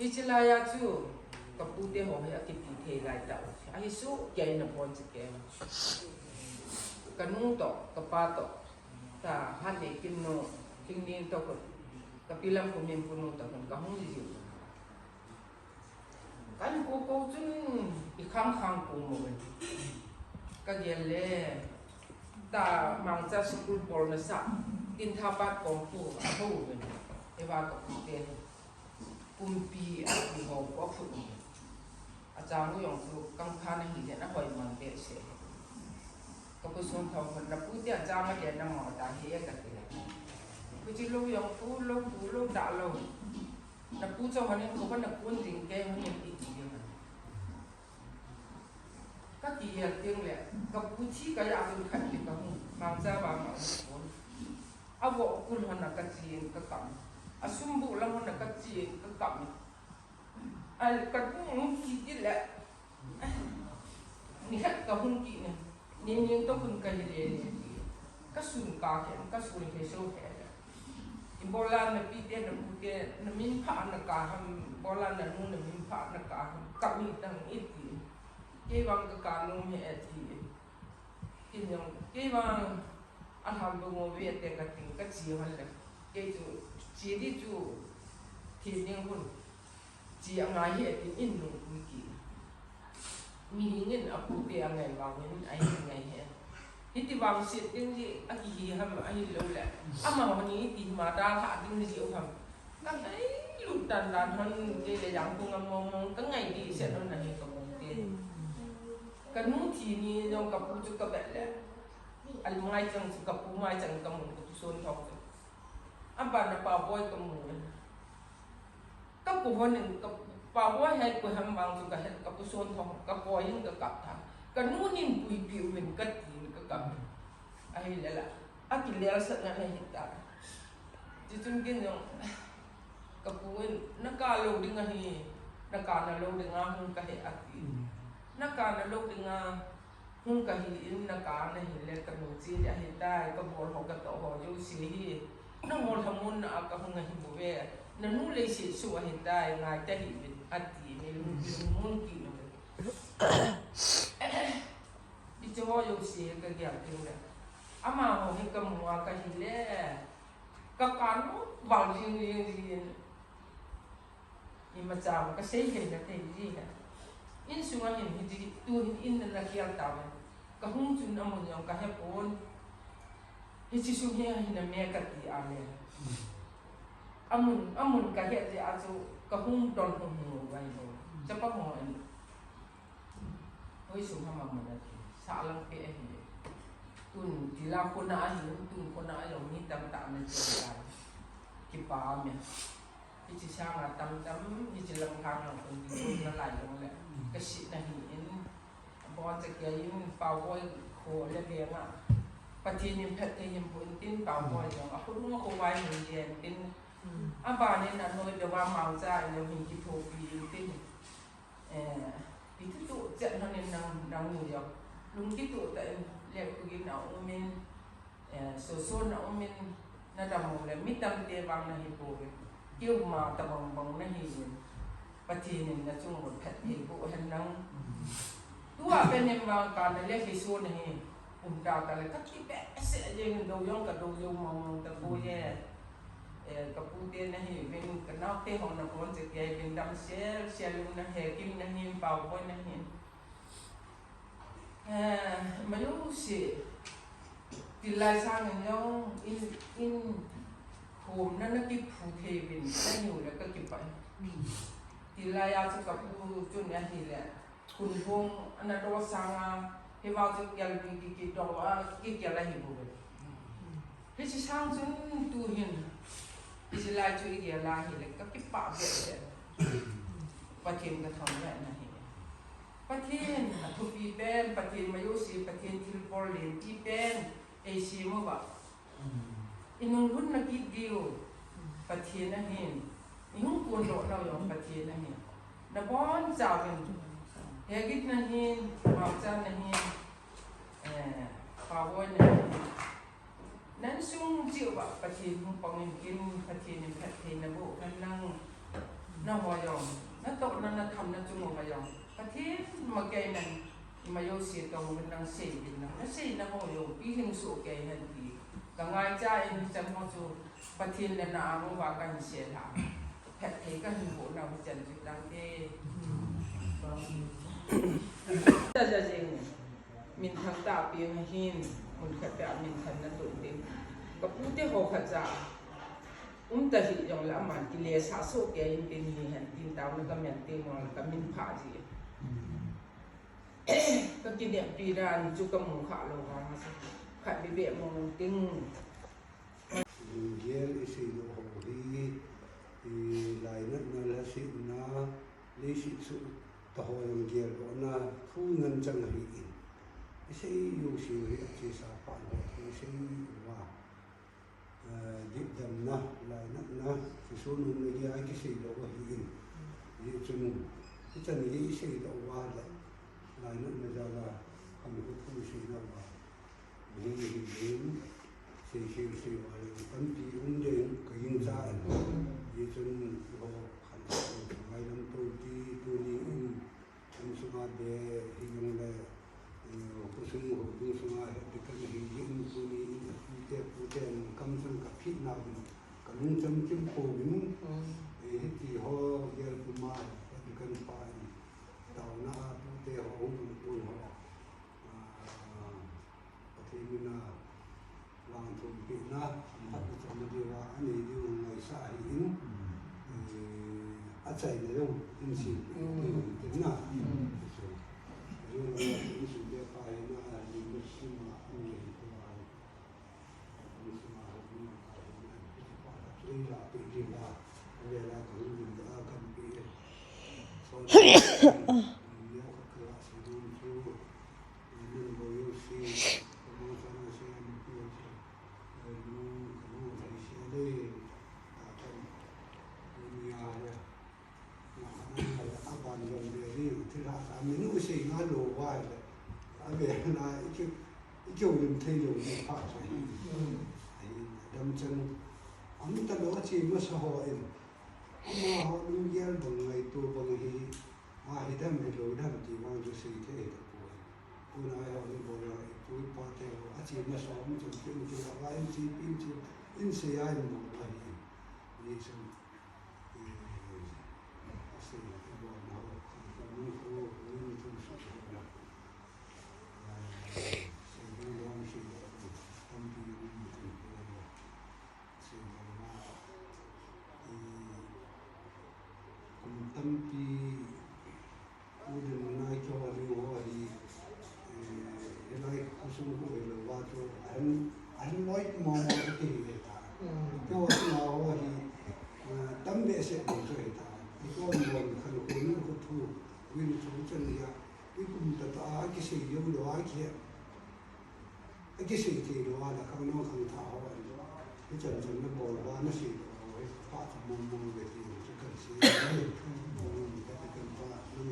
Ichilaya tu kapute ho ya kipite lai tau. Ai su kaya na pon se kaya. Kanu to kapato ta hane kinno kingning to ko kapilam ko min puno to kan kahung ji. Kan ko chun ikhang khang ko mo. Ka gele ta mangcha school bol na sa tin thapat ko pu a ho ben. E wa ko te kumpi a di ho ko fu. A cha mu yong su kang pha na hi de na hoi man te se. Ka pu son thong na pu te cha ma de na mo ta he ka te. Ku chi lu yong fu lu du lu da lu. Na pu cho han ko ba na kun ding ke han ni ti de. Ka ti ya ting le ka pu chi ka ya su khan ti ka hu mang cha ba ma ko. A wo kun han na ka chi ka kam. A sum bu la han na ka chi ka kam. Al ka tu ki ti le. Ni hat ka hun ki ne. Ning to kun ka le ne. Ka sun ka ke ka sun he so he. Bola na pi de na pu de na min pha na ka ham bola na nu na min pha na ka ham ka mi tang it ti. Ke bang ka nu me et ti. Kin yong ke bang an ham bu mo we te ka ting ka chi han le. Ke ju chi di ju ti ning hun. Chi nga ye ti in nu ku ki. Mi ngin a pu te ang ngai wa ngin ai ngai he. Hiti bang sit ding ji a ki ham ai lo le. Ama ho ni ti ma da tha ding ji o ham. Ka ai lu dan dan han je le yang ku ngam mong ka ngai di se no na he ka mong te. Ka nu ti ni yong ka pu chu ka be le. Al mai chang ka pu mai chang ka mong tu son thok. Amba na pa boy ka mong. Ka ku ho ning ka pa boy hai ku ham bang chu ka he ka pu son thok ka boy ing ka kap tha. Ka nu nin pui piu min ka ti ai le la aki le sa na he ta ti tun kin yong ka puin na ka lo ding a hi na ka na lo ding a hun ka he aki na ka na lo ding a hun ka hi in na ka na hi le ka no chi ya he ta ka bol ho ka to ho yo si hi na mol hamun na ka hun hi bu ve na nu le si su a he ta ngai ta hi bin ati ni lu mun ki no cho yo si ka gya ting le ama ho he ka mua ka hi le ka kan no wang jing jing ni ma cha ka sei he na te ji ha in su ma hin hi ji tu in na kya ta ma ka hung chu na mo yong ka he pon hi chi su he hi na me ka ti a le amun ka he ji a chu ka hung don hung mu wai ho cha pa mo ani hoi su ha ma ma salang pe hi tun tila ko na hi tun ko na yo ni tam tam na cha ki pa me ki chi sa ma tam tam ni chi lam khang na ko ni na lai lo le ka si na hi in bo cha ke yin pa wo ko le be ma pa ti ni phet te yin bu tin pa wo yo a ko no ko wai ni yen tin a ba ni na no de wa ma cha ni hi ki tho pi tin pi tu cha na ni na mu yo lung ki tu ta le ku gi na o men so na o men na da mo le mi tam te bang na hi po ki u ma ta bang na hi pa ti ni na chung mo phat hi bu han nang tu a pe nem ba ka na le hi so na hi da ka le ka ki be se je do yong ka do yo mo ta po ye ka pu te na hi ben ka na te ho na kon se ke ben dam se lu na he kim na hi pa po na hi mà lúc xí thì lại sang người nhau in hôm nó kịp phụ thể bình đã nhiều là cái kịp vậy thì lại ao cho các cô chuẩn nhà thì là cùng phong anh đó sang thì vào cho cái đó cái là hiểu rồi thế chỉ sang chuẩn tu hiền thì lại cho cái là hiểu là các cái bảo vệ và thêm cái thằng này nàyประเทศทุกปีเป็นประเทศมายุสีประเทศทิลปอลเลนที่เป็นเอเชียมั้งวะอินุรุ่นนักกิจเดียวประเทศนั่นเองอินุคนโดดเราอยู่ประเทศนั่นเองนับวันจ่าเป็นเฮกิตนั่นเองมาจ้านั่นเองฟาวน์นั่นเองนั้นสุ่งเจียวประเทศมุ่งปองกินประเทศนี้ประเทศนับบุกันนั่งหัวยอง mà cái này mà yêu sẽ tàu mình đang xây dựng nó xây nó không yêu bí hình số cái này thì cả ngày cha em chăm họ cho phát thiên là nào nó vào cái sẽ làm hết thấy cái hình bộ nào chân chỉ đang cái ta ra gì mình thằng ta biến hình mình khát cả mình thành nó tụi đi có phụ thế họ khát ra ta hiểu rằng là mà cái lẽ xã số cái những cái gì hiện tin tao nó cái miền tây nó cái mình phá gì cái kỷ niệm tùy ra chú cái mùng khá lâu mà khát bị bể mùng tinh Giel isi lo hori lai na la si na li si su ta ho yang giel lo na thu ngan chang ri in isi yu si ri chi sa pa lo isi wa dip dam na lai na si su nu ni gi ai ki si lo wa hi in yi chun ki chan ni isi lo wa la lai na ja la kam ko thu si na wa ni ni xây vào tấm chỉ ung đến cái hình ra như chân họ hẳn ngày năm tôi đi tôi đi anh số mà để hình là cô sinh hồ tôi số mà để cái hình diễn tôi đi phụ tiền cầm chân cả phít nào cả lung chân chân cổ mình thì họ giờ cũng mà để cái phải tàu na phụ tiền họ cũng tôi họ thì mình là lang thùng bị na thật là một điều anh ấy điều ngày sai in chạy này đâu in xin tính nào rồi là in xin để phải na đi một số mà anh ấy qua một số mà anh ấy đây là tự nhiên là về là cái gì đó cần bị sau đó nhiều các cái sự luôn chú nên có yêu xin có cho nó xem mình nuôi sinh nó đồ hoài rồi, về là cái kiểu đừng thay đổi gì phải rồi, đâm chân, anh ta nói chỉ mới xã hội, mà họ nuôi gia bằng ngày tôi bằng ngày, mà hiện tại mình đối đâm chỉ mang cho sinh thế được rồi, tôi nói họ đi bộ rồi, tôi bắt theo, anh chỉ mới sống trong cái là anh chỉ in sẽ ai một ngày, như thế tâm thì udah naik cho hari hari naik kusum ko ele wato an nói mò cái gì ta cho nó hari tâm để sẽ được rồi ta cái con nguồn khăn cuốn ko thu win thu chân ya cái cũng ta cái gì giống đó cái gì thì đó là không nó không tháo cái chân chân nó bỏ qua nó xì rồi phát mồm về thì chỉ cần xì cái cần phát nó